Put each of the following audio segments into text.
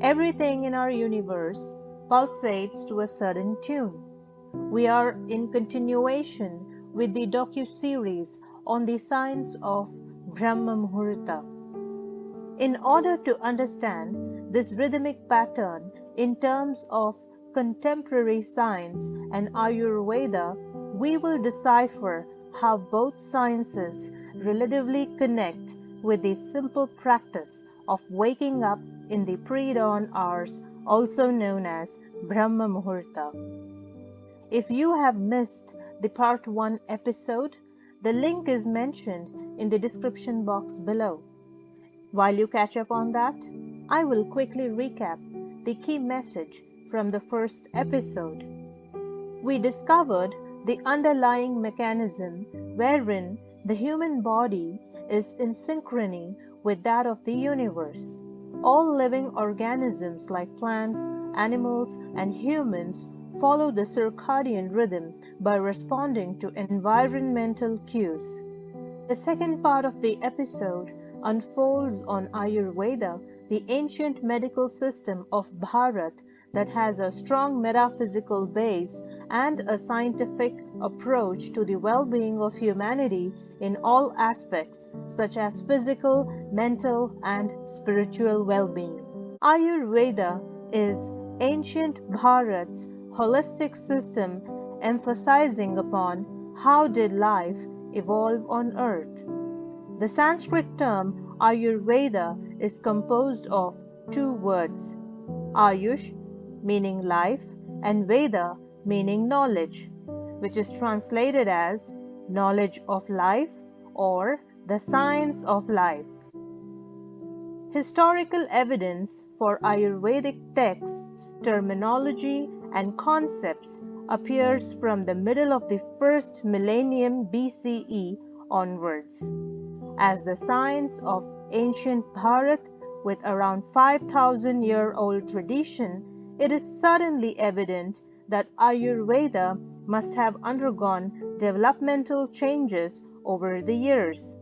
Everything in our universe pulsates to a certain tune. We are in continuation with the docuseries on the science of Brahma Muhurta. In order to understand this rhythmic pattern in terms of contemporary science and Ayurveda, we will decipher how both sciences relatively connect with the simple practice of waking up in the pre-dawn hours, also known as Brahma Muhurta. If you have missed the Part 1 episode, the link is mentioned in the description box below. While you catch up on that, I will quickly recap the key message from the first episode. We discovered the underlying mechanism wherein the human body is in synchrony with that of the universe. All living organisms like plants, animals, and humans follow the circadian rhythm by responding to environmental cues. The second part of the episode unfolds on Ayurveda, the ancient medical system of Bharat that has a strong metaphysical base and a scientific approach to the well-being of humanity in all aspects, such as physical, mental, and spiritual well-being. Ayurveda is ancient Bharat's holistic system emphasizing upon how did life evolve on earth. The Sanskrit term Ayurveda is composed of two words, Ayush meaning life and Veda meaning knowledge, which is translated as knowledge of life or the science of life. Historical evidence for Ayurvedic texts, terminology, and concepts appears from the middle of the first millennium BCE onwards. As the science of ancient Bharat with around 5,000-year-old tradition, it is certainly evident that Ayurveda must have undergone developmental changes over the years.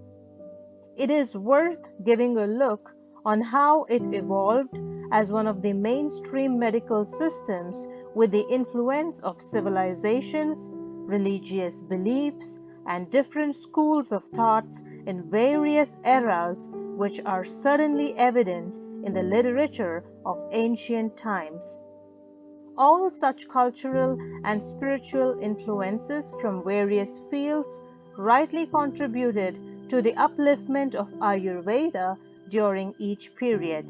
It is worth giving a look on how it evolved as one of the mainstream medical systems with the influence of civilizations, religious beliefs, and different schools of thoughts in various eras, which are certainly evident in the literature of ancient times. All such cultural and spiritual influences from various fields rightly contributed to the upliftment of Ayurveda during each period.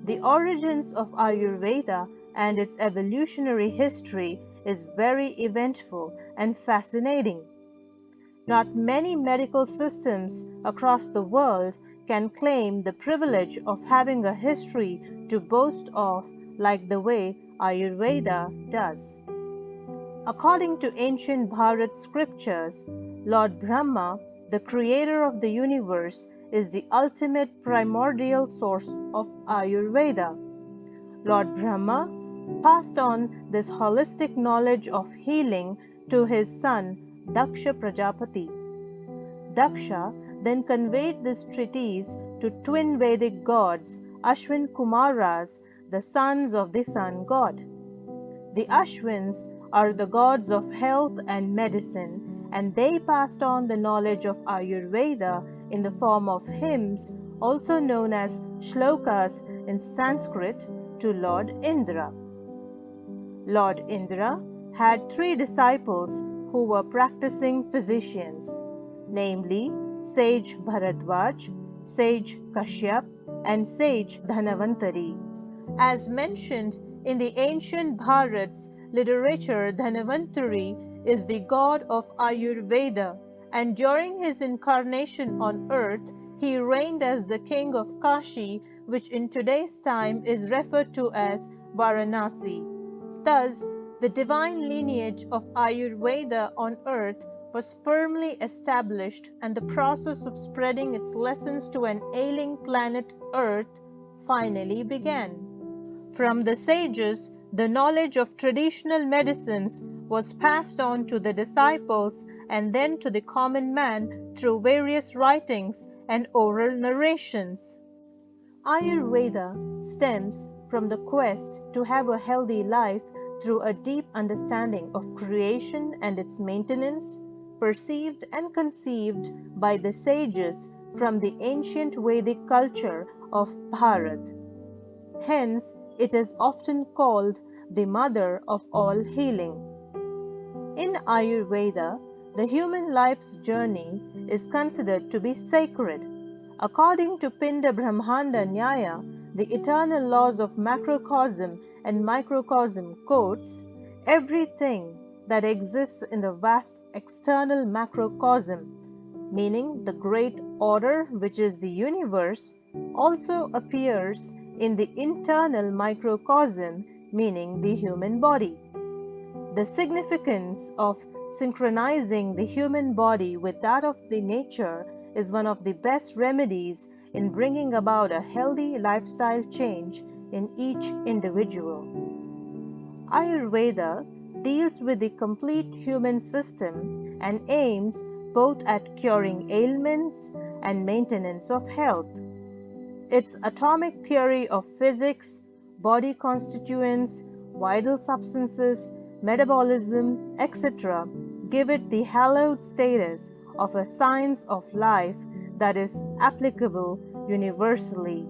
The origins of Ayurveda and its evolutionary history is very eventful and fascinating. Not many medical systems across the world can claim the privilege of having a history to boast of like the way Ayurveda does. According to ancient Bharat scriptures, Lord Brahma, the creator of the universe, is the ultimate primordial source of Ayurveda. Lord Brahma passed on this holistic knowledge of healing to his son Daksha Prajapati. Daksha then conveyed this treatise to twin Vedic gods, Ashwin Kumaras, the sons of the sun god. The Ashwins are the gods of health and medicine, and they passed on the knowledge of Ayurveda in the form of hymns, also known as shlokas in Sanskrit, to Lord Indra. Lord Indra had three disciples who were practicing physicians, namely sage Bharadwaj, sage Kashyap, and sage Dhanvantari. As mentioned in the ancient Bharat's literature, Dhanvantari is the god of Ayurveda, and during his incarnation on earth, he reigned as the king of Kashi, which in today's time is referred to as Varanasi. Thus, the divine lineage of Ayurveda on earth was firmly established, and the process of spreading its lessons to an ailing planet Earth finally began. From the sages, the knowledge of traditional medicines was passed on to the disciples and then to the common man through various writings and oral narrations. Ayurveda stems from the quest to have a healthy life through a deep understanding of creation and its maintenance, perceived and conceived by the sages from the ancient Vedic culture of Bharat. Hence, it is often called the mother of all healing. In Ayurveda, the human life's journey is considered to be sacred. According to Pinda Brahmanda Nyaya, the eternal laws of macrocosm and microcosm quotes, everything that exists in the vast external macrocosm, meaning the great order which is the universe, also appears in the internal microcosm, meaning the human body. The significance of synchronizing the human body with that of the nature is one of the best remedies in bringing about a healthy lifestyle change in each individual. Ayurveda deals with the complete human system and aims both at curing ailments and maintenance of health. Its atomic theory of physics, body constituents, vital substances, metabolism, etc. give it the hallowed status of a science of life that is applicable universally.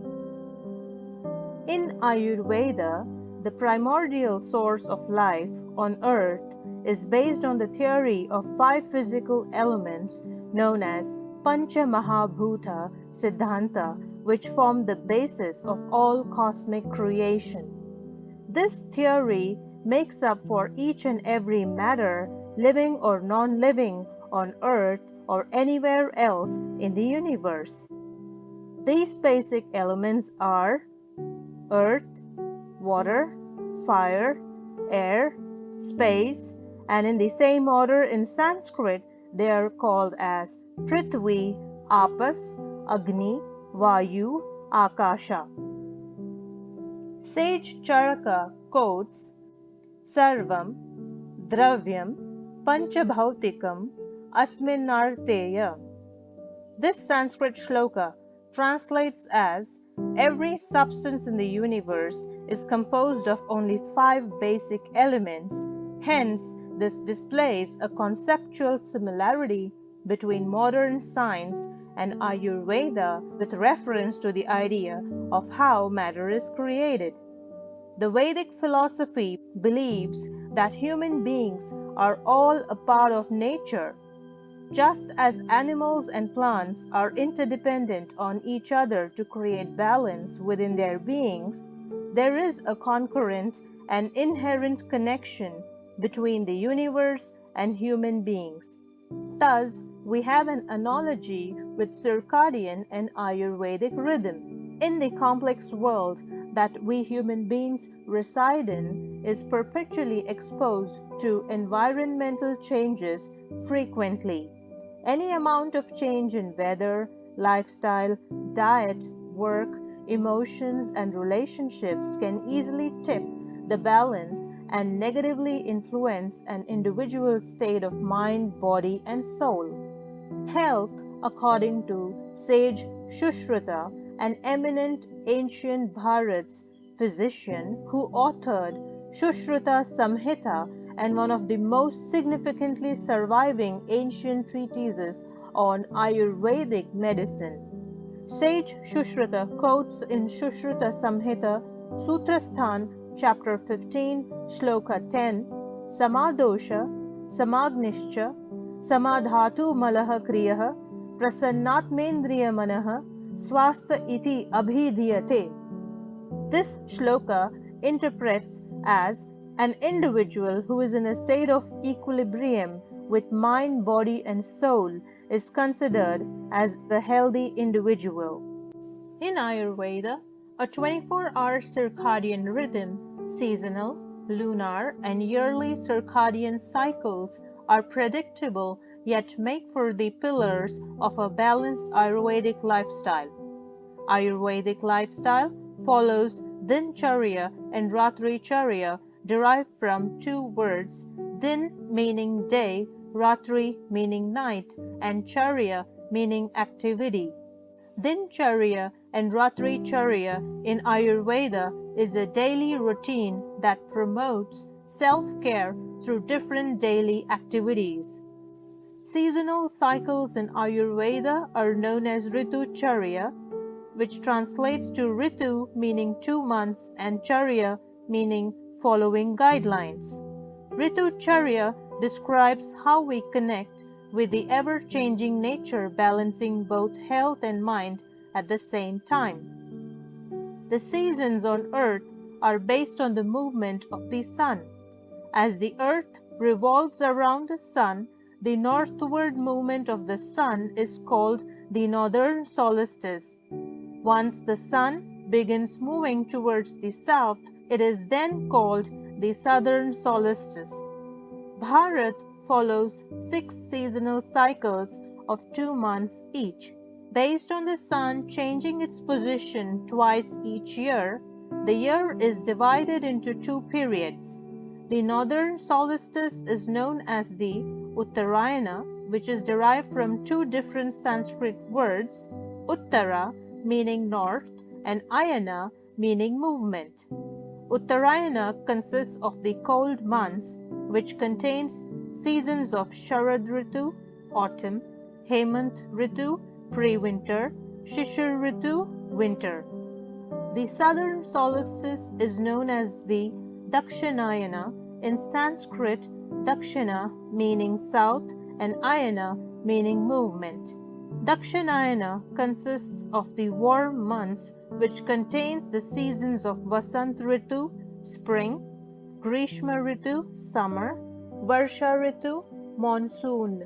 In Ayurveda, the primordial source of life on earth is based on the theory of 5 physical elements known as Pancha Mahabhuta Siddhanta, which form the basis of all cosmic creation. This theory makes up for each and every matter, living or non-living, on earth or anywhere else in the universe. These basic elements are earth, water, fire, air, space, and in the same order in Sanskrit they are called as Prithvi, Apas, Agni, Vayu, Akasha. Sage Charaka quotes Sarvam Dravyam Panchabhautikam Asminarteya. This Sanskrit shloka translates as every substance in the universe is composed of only 5 basic elements. Hence, this displays a conceptual similarity between modern science and Ayurveda with reference to the idea of how matter is created. The Vedic philosophy believes that human beings are all a part of nature. Just as animals and plants are interdependent on each other to create balance within their beings, there is a concurrent and inherent connection between the universe and human beings. Thus, we have an analogy with Circadian and Ayurvedic rhythm. In the complex world that we human beings reside in is perpetually exposed to environmental changes frequently. Any amount of change in weather, lifestyle, diet, work, emotions, and relationships can easily tip the balance and negatively influence an individual's state of mind, body, and soul. Health, according to sage Shushruta, an eminent ancient Bharat's physician who authored Shushruta Samhita and one of the most significantly surviving ancient treatises on Ayurvedic medicine. Sage Shushruta quotes in Shushruta Samhita, Sutrasthan, chapter 15, shloka 10, Samadosha, Samagnischa, Samadhatu Malaha Kriyaha, Prasannatmendriya Manaha, Swastha iti abhidhyate. This shloka interprets as an individual who is in a state of equilibrium with mind, body, and soul is considered as the healthy individual. In Ayurveda, a 24-hour circadian rhythm, seasonal, lunar, and yearly circadian cycles are predictable yet make for the pillars of a balanced Ayurvedic lifestyle. Ayurvedic lifestyle follows DINACHARYA and RATRICHARYA, derived from 2 words, Din meaning day, Ratri meaning night, and Charya meaning activity. DINACHARYA and RATRICHARYA in Ayurveda is a daily routine that promotes self-care through different daily activities. Seasonal cycles in Ayurveda are known as RATRICHARYA, which translates to Ritu meaning 2 months and Charya meaning following guidelines. RATRICHARYA describes how we connect with the ever-changing nature, balancing both health and mind at the same time. The seasons on Earth are based on the movement of the sun. As the Earth revolves around the sun, the northward movement of the sun is called the northern solstice. Once the sun begins moving towards the south, it is then called the southern solstice. Bharat follows 6 seasonal cycles of 2 months each. Based on the sun changing its position twice each year, the year is divided into 2 periods. The northern solstice is known as the Uttarayana, which is derived from 2 different Sanskrit words, Uttara meaning north and Ayana meaning movement. Uttarayana consists of the cold months, which contains seasons of Sharad Ritu, autumn, Hemant Ritu, pre-winter, Shishir Ritu, winter. The southern solstice is known as the Dakshinayana, in Sanskrit Dakshina meaning south and Ayana meaning movement. Dakshinayana consists of the warm months, which contains the seasons of Vasant Ritu, spring, Grishma Ritu, summer, Varsha Ritu, monsoon.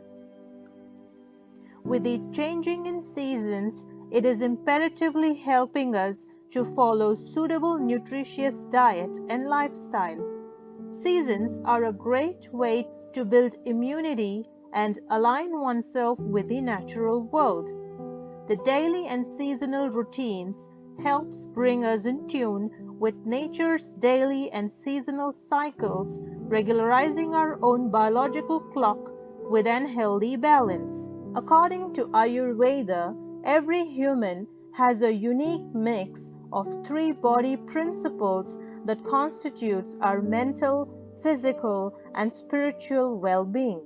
With the changing in seasons, it is imperatively helping us to follow suitable nutritious diet and lifestyle. Seasons are a great way to build immunity and align oneself with the natural world. The daily and seasonal routines helps bring us in tune with nature's daily and seasonal cycles, regularizing our own biological clock with an healthy balance. According to Ayurveda, every human has a unique mix of 3 body principles that constitutes our mental, physical, and spiritual well-being.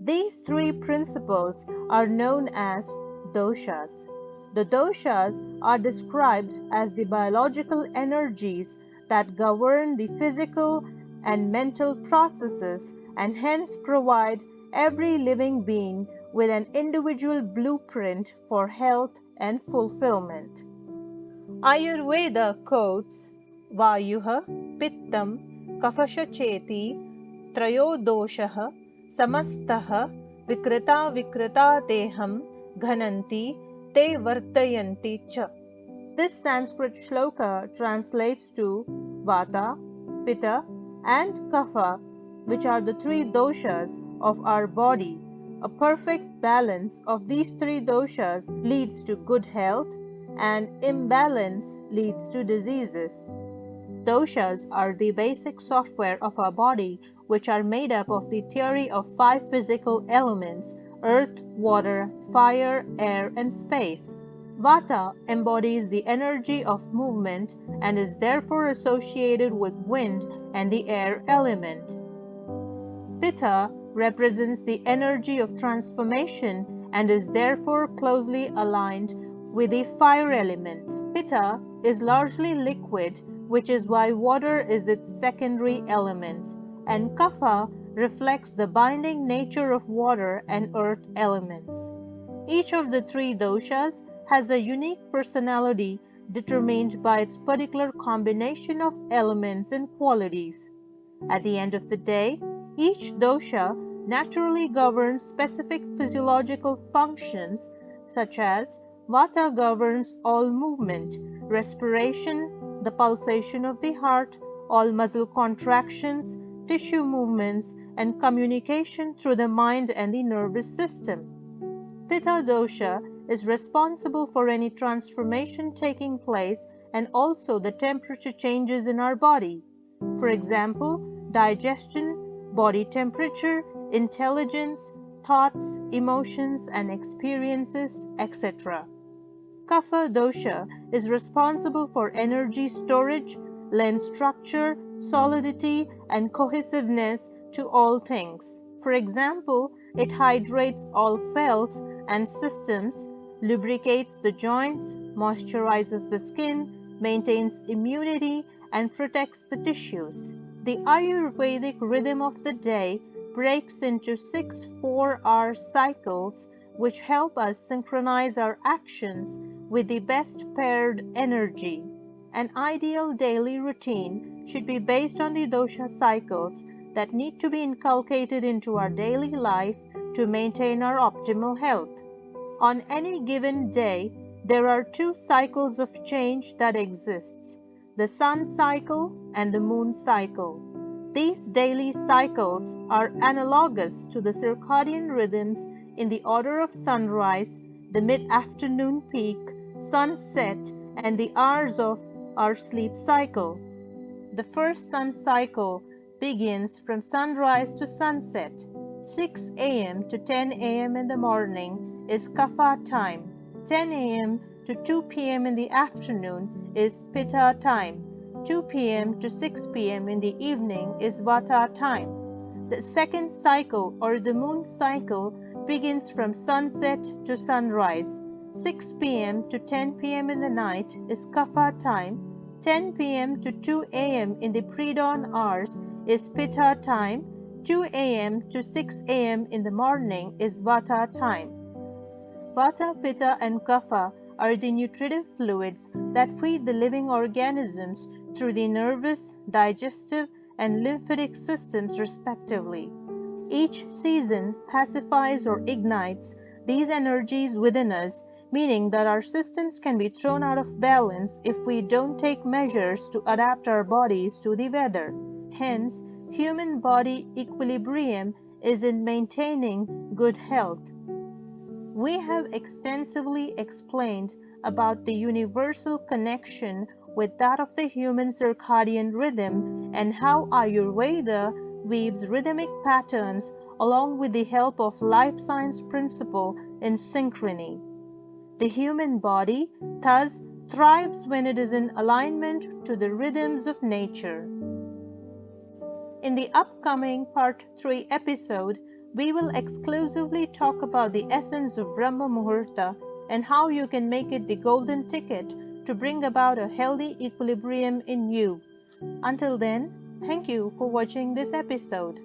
These 3 principles are known as doshas. The doshas are described as the biological energies that govern the physical and mental processes and hence provide every living being with an individual blueprint for health and fulfillment. Ayurveda quotes Vayuha, Pittam, Kafashacheti, Trayodoshaha, Samastaha, Vikrita Teham, Ghananti, Te Vartayanti Cha. This Sanskrit shloka translates to Vata, Pitta, and Kapha, which are the 3 doshas of our body. A perfect balance of these 3 doshas leads to good health, and imbalance leads to diseases. Doshas are the basic software of our body, which are made up of the theory of 5 physical elements: earth, water, fire, air, and space. Vata embodies the energy of movement and is therefore associated with wind and the air element. Pitta represents the energy of transformation and is therefore closely aligned with the fire element. Pitta is largely liquid, which is why water is its secondary element, and Kapha reflects the binding nature of water and earth elements. Each of the 3 doshas has a unique personality determined by its particular combination of elements and qualities. At the end of the day, each dosha naturally governs specific physiological functions, such as Vata governs all movement, respiration, the pulsation of the heart, all muscle contractions, tissue movements, and communication through the mind and the nervous system. Pitta dosha is responsible for any transformation taking place and also the temperature changes in our body. For example, digestion, body temperature, intelligence, thoughts, emotions, and experiences, etc. Kapha dosha is responsible for energy storage, lend structure, solidity, and cohesiveness to all things. For example, it hydrates all cells and systems, lubricates the joints, moisturizes the skin, maintains immunity, and protects the tissues. The Ayurvedic rhythm of the day breaks into 6 4-hour cycles which help us synchronize our actions with the best paired energy. An ideal daily routine should be based on the dosha cycles that need to be inculcated into our daily life to maintain our optimal health. On any given day, there are 2 cycles of change that exist, the sun cycle and the moon cycle. These daily cycles are analogous to the circadian rhythms in the order of sunrise, the mid-afternoon peak, sunset, and the hours of our sleep cycle. The first sun cycle begins from sunrise to sunset. 6 a.m. to 10 a.m. in the morning is kapha time. 10 a.m. to 2 p.m. in the afternoon is pitta time. 2 p.m. to 6 p.m. in the evening is vata time. The second cycle, or the moon cycle, begins from sunset to sunrise. 6 p.m. to 10 p.m. in the night is kapha time. 10 p.m. to 2 a.m. in the pre-dawn hours is pitta time. 2 a.m. to 6 a.m. in the morning is vata time. Vata, pitta, and kapha are the nutritive fluids that feed the living organisms through the nervous, digestive, and lymphatic systems respectively. Each season pacifies or ignites these energies within us, meaning that our systems can be thrown out of balance if we don't take measures to adapt our bodies to the weather. Hence, human body equilibrium is in maintaining good health. We have extensively explained about the universal connection with that of the human circadian rhythm and how Ayurveda weaves rhythmic patterns along with the help of life science principle in synchrony. The human body thus thrives when it is in alignment to the rhythms of nature. In the upcoming Part 3 episode, we will exclusively talk about the essence of Brahma Muhurta and how you can make it the golden ticket to bring about a healthy equilibrium in you. Until then, thank you for watching this episode.